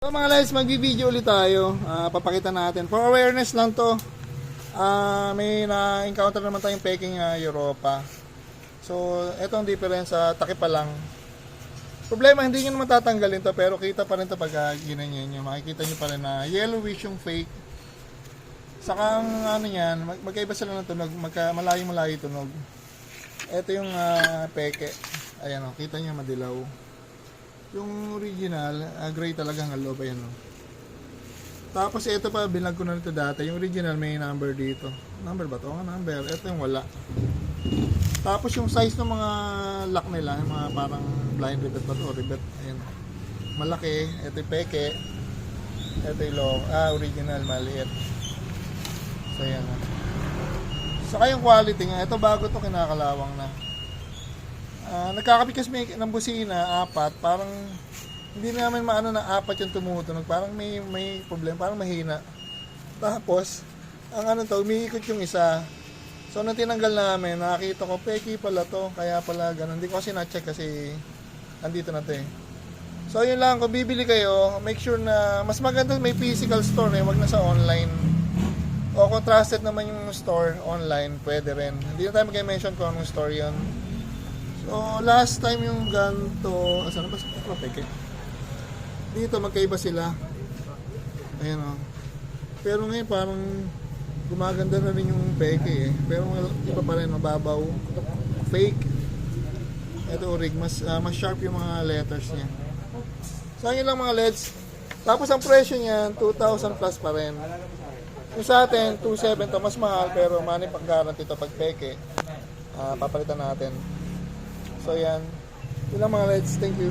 So mga guys, mag-video ulit tayo. Papakita natin. For awareness lang to. May na-encounter naman tayong peking Europa. So, etong difference sa takip pa lang. Problema, hindi nyo naman tatanggalin to, pero kita pa rin to pag ginanyan nyo. Makikita nyo pa rin na yellowish yung fake. Saka ang ano yan, magkaiba sila ng tunog. Malayo-malayo tunog. Ito yung peke. Ayan o, kita nyo madilaw. Yung original, gray talaga ang loob. Ayan o. Tapos ito pa, binag ko na nito dati. Yung original may number dito. Number ba ito? Number. Ito yung wala. Tapos yung size ng mga lock nila, yung mga parang blind rivet ba ito? Rivet. Ayan. Malaki. Ito yung peke. Ito yung long. Original, maliit. So ayan o. Saka yung quality nga. Ito bago ito, kinakalawang na. Nagkakapit kasi ng busina, apat, parang hindi namin maano na apat yung tumutunog, parang may problema, parang mahina. Tapos, ang ano to, umiikot yung isa. So, nung tinanggal namin, nakita ko, peki pala to, kaya pala ganun. Hindi ko kasi na-check kasi andito na to eh. So, yun lang, kung bibili kayo, make sure na mas maganda may physical store eh, wag na sa online. O kung trusted naman yung store online, pwede rin. Hindi na tayo mag-mention kung anong store yun. So, last time yung ganito, saan ba? Peke. Dito, magkaiba sila. Ayan o. Pero ngayon, parang gumaganda na rin yung peke eh. Pero iba pa rin, mababaw. Fake. Ito, orig. Mas sharp yung mga letters niya. So, yun lang mga LEDs. Tapos, ang presyo niyan, 2,000 plus pa rin. Yung sa atin, 2,700 to. Mas mahal, pero money pang guarantee to pag peke. Papalitan natin. So yan. Yun lang mga LEDs. Thank you.